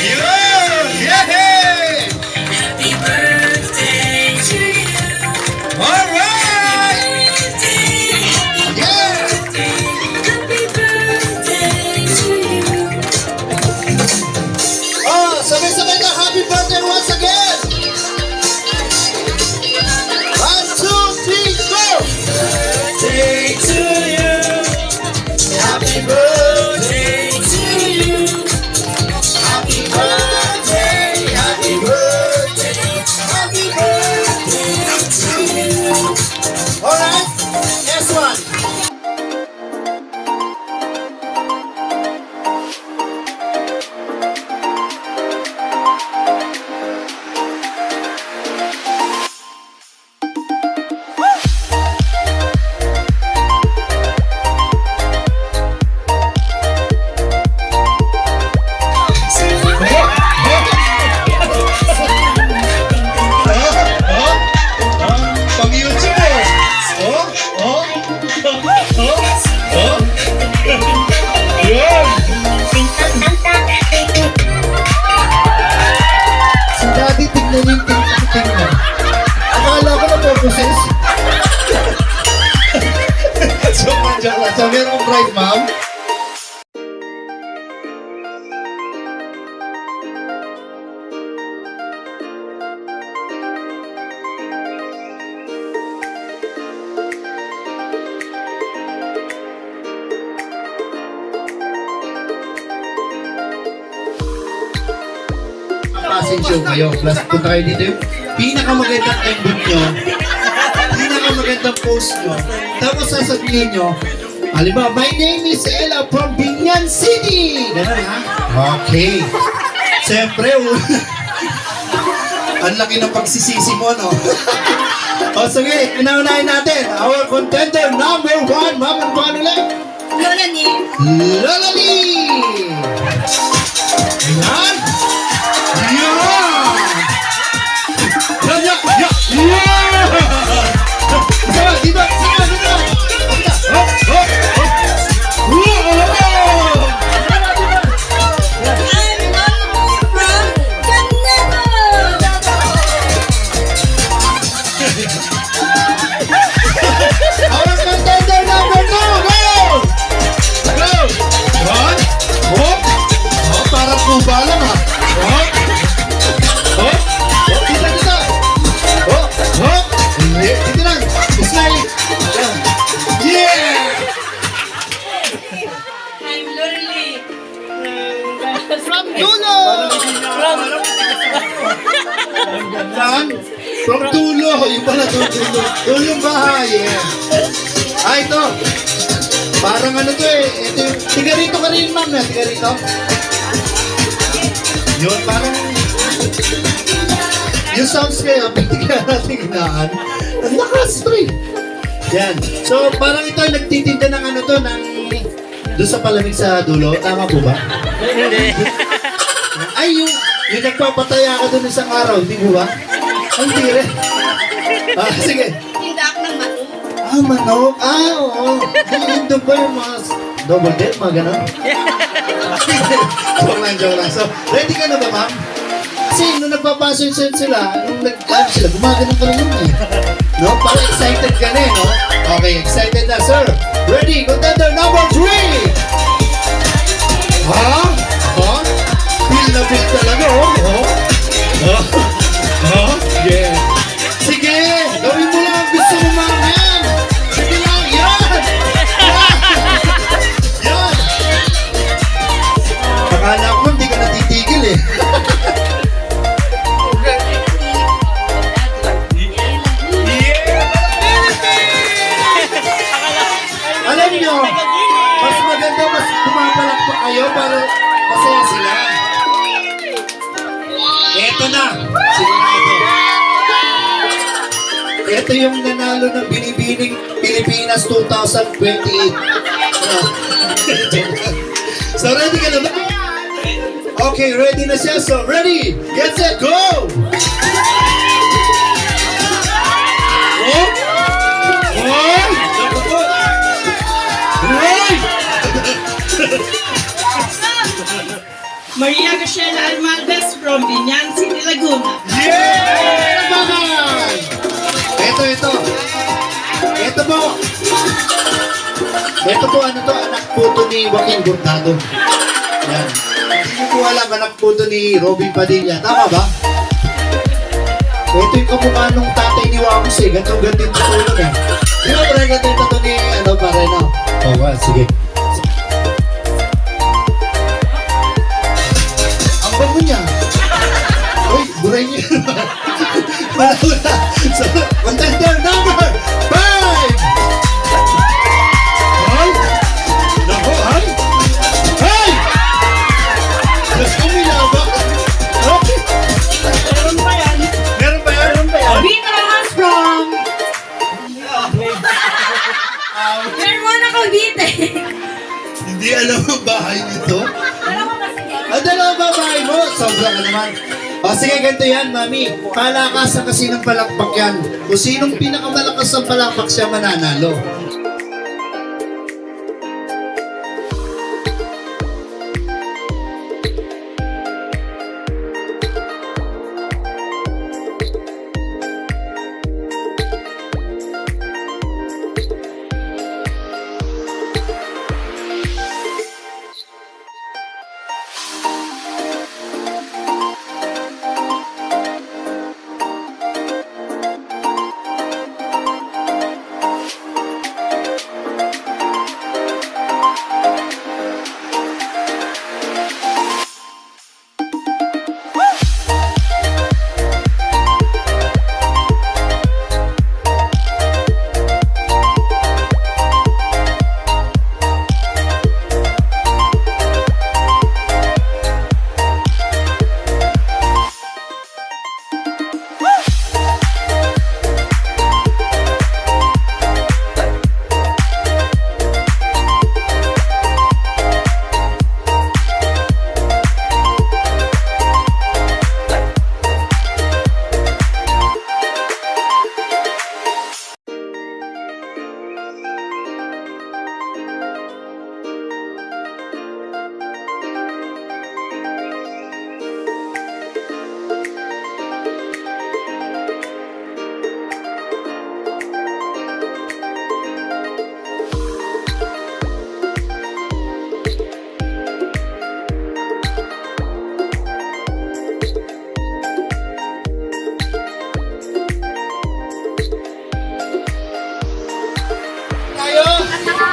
Yun! Yay! Happy birthday to you. Alright! Yeah! Happy birthday to you. Oh, sabay-sabay na happy birthday once again! 1, 2, 3, go! Birthday to you. Happy birthday to you. Happy birthday, happy birthday, happy birthday to you. Alright, next one. Pag-YouTube eh. Yun! Si Daddy, tignan yung tingnan. Akala ko na purposes. Joke lang. So, meron kong bride, ma'am. Pasensyo kayo. Plus, punta kayo dito yung pinakamagandang ending nyo, pinakamagandang post nyo. Tapos sasabihin nyo, halimbawa, my name is Ella from Binyan City. Ganun ha? Okay. Siyempre, ang laki ng pagsisisi mo, no? O sige, pinaunahin natin. Our contender number 1, ma'am, ano ba ulit? Lola ni. Lola Lee! Ayan! Yan! Sama, dito! Hop! I'm Lola from Canada. Our contender number 2, go! Go! One, hop! Oh, parang kuba lang ha. Hop! Hop! Hop! Dito! Hop! Hop! Hindi, dito lang. Smile! Yeah! I'm Lorely. From Dulo! Saan? From Dulo. Yung pala Dulo. Dulo yung bahay. Yeah. Ah, ito. Parang ano to eh. Ito yung... Tiga rito ka rin, ma'am. Tiga rito. Yun, parang... Yung sounds kayo, tignan natin ginaan. Ang lakas, pre. Yan. So, parang ito nagtitinda ng ano to, ng... Doon sa palamig sa dulo. Tama po ba? Ay, yung nagpapataya ka doon isang araw, di mo ba? Ay, hindi rin. Ah, sige. Tindak ng matu. Ah, manok. Ah, oo. Hindi doon ba yung mga double dead, mga ganon? Joke lang. So, ready ka na ba, ma'am? Kasi nung nagpapasyon sila, nung nag-ano sila, gumagano ka lang yun eh. No? Parang excited ka na eh, no? Okay, excited na, sir. Ready? Contender number 3! Ha? Ha? Feel na feel talaga, oh. Yeah. Sige, gawin mo lang ang gusto mo, ma'am. Yan. Sige lang, yan. Yan. Akala ko hindi ka natitigil eh. Alam niyo, mas maganda, mas pumapalak pa kayo para masaya sila. Eto na. Sige na ito. Ito yung nanalo ng Binibining Pilipinas 2028. So ready ka na ba? Okay, ready na siya. So ready, get set, go! Oh! Maria Graciela Almaldes from Binyan City, Laguna. Yeah! Naman! Ito. Ito po. Ito po, ano to, anak po to ni Joaquin Hurtado. Yan. Hindi ko po alam, anak po to ni Robin Padilla. Tama ba? Ito yung kamukha nung tatay ni Wamos eh. Ganto-ganto yung tutulong eh. Di ba parang ganto yung tato ni, Pareno? Oh, well, sige. Ang bango niya. Uy, buray niya. Wala. So, contender number 5! Ay! Nako, ay! Ay! Mas kumilaba. Okay. Meron pa yan. Meron ba yan? Vito Ramos from Hermona Cavite. Hindi alam ang bahay nito. Alam mo kasi Ang dalawa ba bahay mo? Sobra ka naman. O sige, ganito yan, mami. Palakasan kasi ng palakpak yan. Kung sinong pinakamalakas ng palakpak siya mananalo.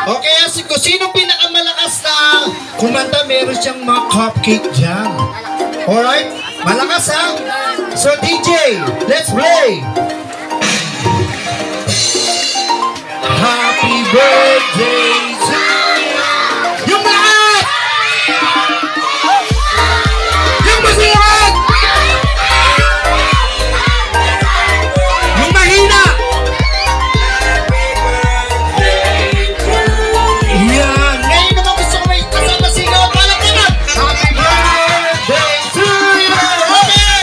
Okay, kung sino pinakamalakas na kumanta, meron siyang mga cupcake dyan. Alright? Malakas ha? So DJ, let's play! Happy birthday to you! Yung lahat! Yung masihat! Yung mahina! Yan! Ngayon naman gusto ko may kasama sigaw. Palakpakan! Happy birthday to you! Okay!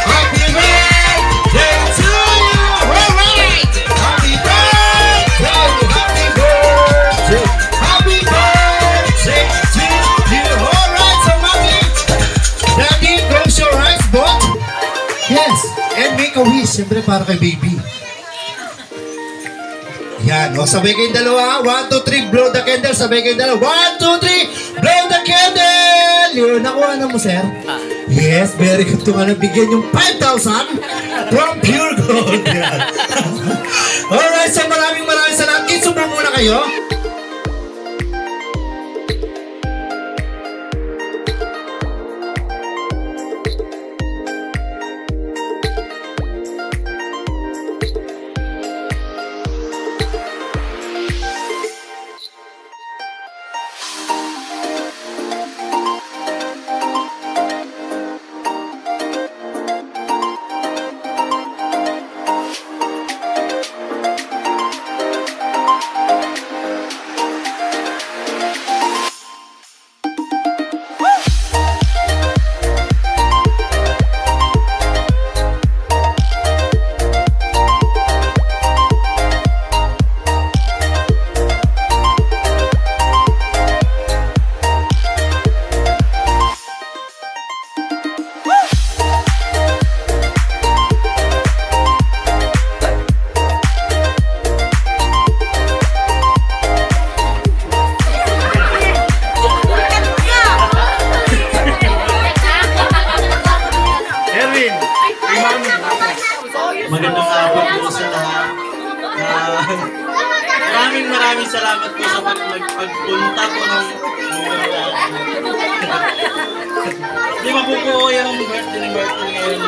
Happy birthday to you! Alright! Happy birthday! Happy birthday! Happy birthday to you! Alright! So, Mami, Daddy, close your eyes, but yes, and make a wish. Siyempre para kay baby. Yan, o sabay kayong dalawa. 1, 2, 3, blow the candle. Sabay kayong dalawa. 1, 2, 3, blow the candle! Yun, nakuha na mo, sir? Yes, very good. Ito nga nabigyan yung 5,000 from Pure Gold. Yan. Alright, so maraming salamat. Kisubo muna kayo. salamat po sa pagpunta po ng Hindi mabubuo yung birthday ni Martin ngayon.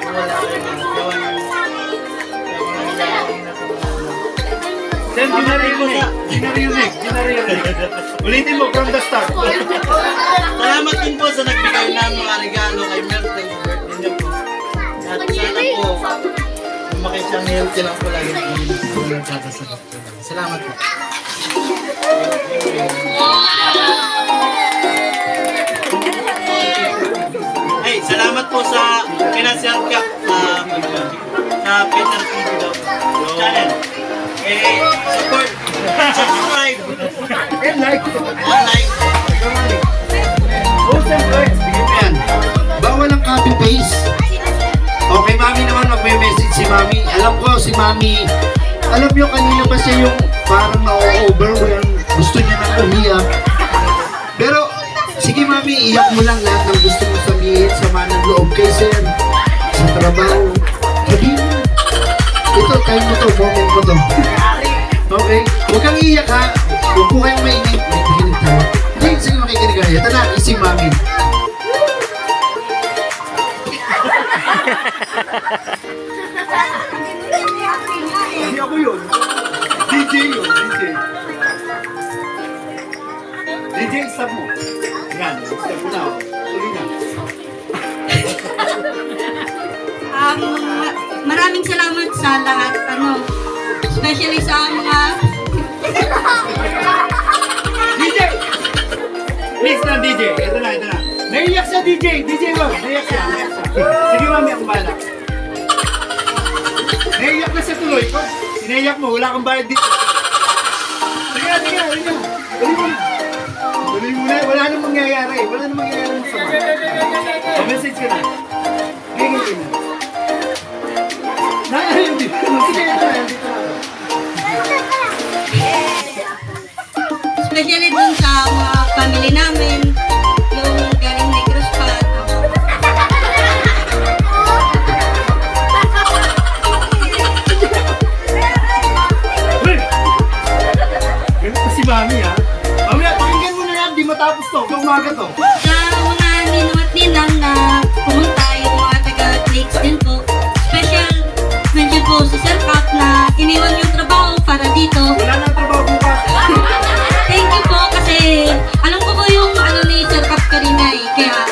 Wala kayo Then, ginarinig. Ulitin mo from the start. Salamat din po sa nagbigay ng mga regalo kay Martin sa birthday niya po. At sana po, lumaki siyang healthy lang po lagi. Salamat po. Ay, salamat po sa financial cap sa Peter TV daw channel. Support, subscribe, And like. and like. Awesome, guys. Bigyan mo yan. Bawal ang copy-paste. Okay, Mami naman magme-message si Mami. Alam ko si Mami, alam nyo kanina ba siya yung parang na-overwhelm, gusto niya nang umiyak. Pero, sige Mami, iyak mo lang lahat ng gusto mo sabihin, sama ng loob kay Sir, sa trabaho. Sabihin mo, ito, time mo to, moment mo to. Okay? Huwag kang iiyak ha. Huwag po kayong mainit. May pakinig tayo. Hindi, sige makikinig kayo. Ito na, isi Mami. Hindi ako yun. DJ yun. DJ, stop mo. Yan, stop mo na. Tuloy na. Maraming salamat sa lahat, especially sa mga DJ! Please na, DJ. Ito na. Naiiyak siya, DJ. DJ mo. Naiiyak siya. Sige, Mami, ako bahala. Naiiyak na siya tuloy. Sinaiyak mo, wala kang bayad dito. Sige na. Tuloy mo na. Wala nang mangyayari. Masama. Message ka na. Gigil na. Ayun, dito. Sige, ito na. especially dun sa mga family namin, yung galing Negros pa. Ganito si Mami, ha? Mamaya, pakinggan mo na yan. Di matapos to. Hanggang umaga to. Sa mga ninong at ninang na pumunta, yung mga taga-Lakes din po. Special mention po sa Sir Cap na iniwan yung trabaho para dito. Wala nang trabaho bukas. Thank you po kasi alam ko po yung ni Sir Cap kanina kaya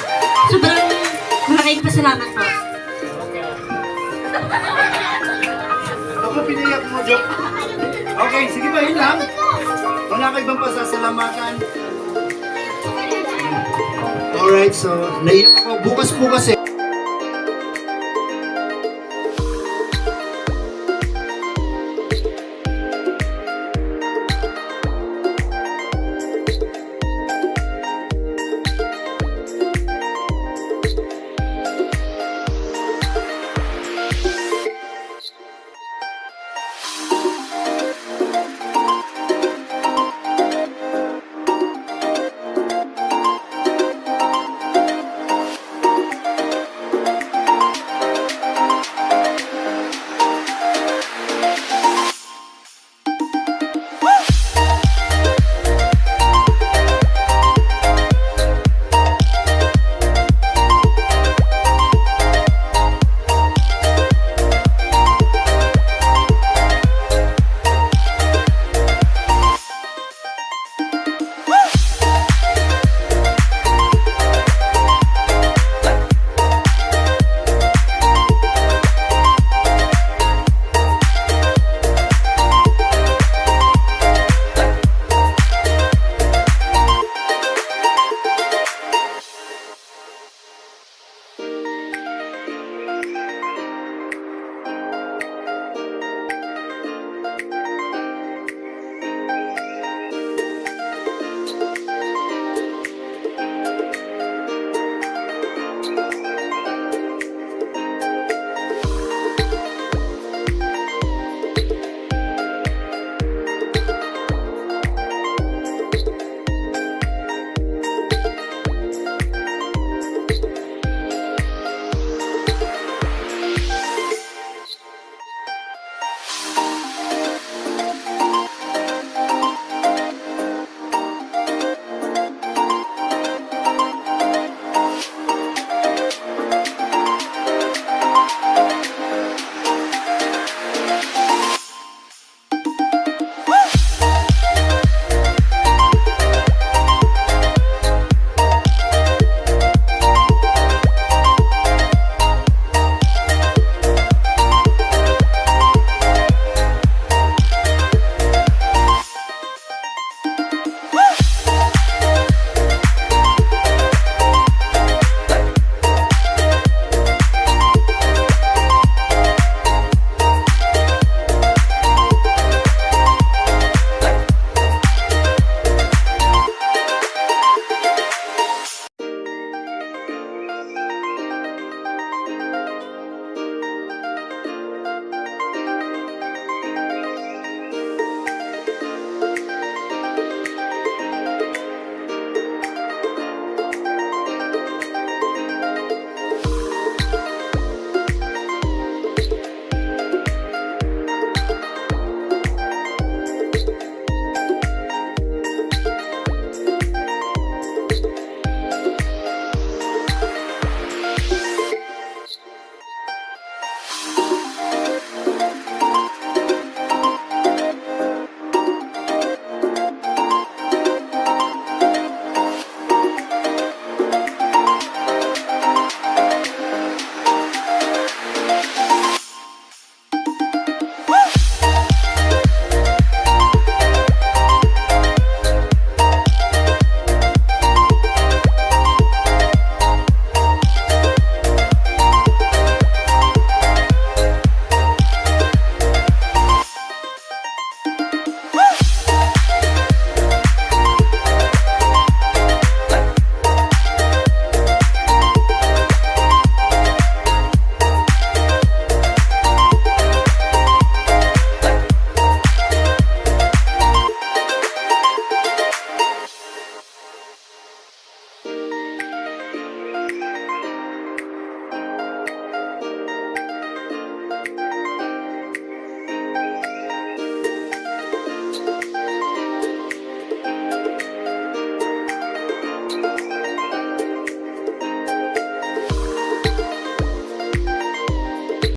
sobrang malaking pasalamat po. Ako pinayak mo, Jok. Okay, sige ba, yun lang. Wala ka ibang pasasalamatan. Alright, so, naiyak ako. Bukas po kasi,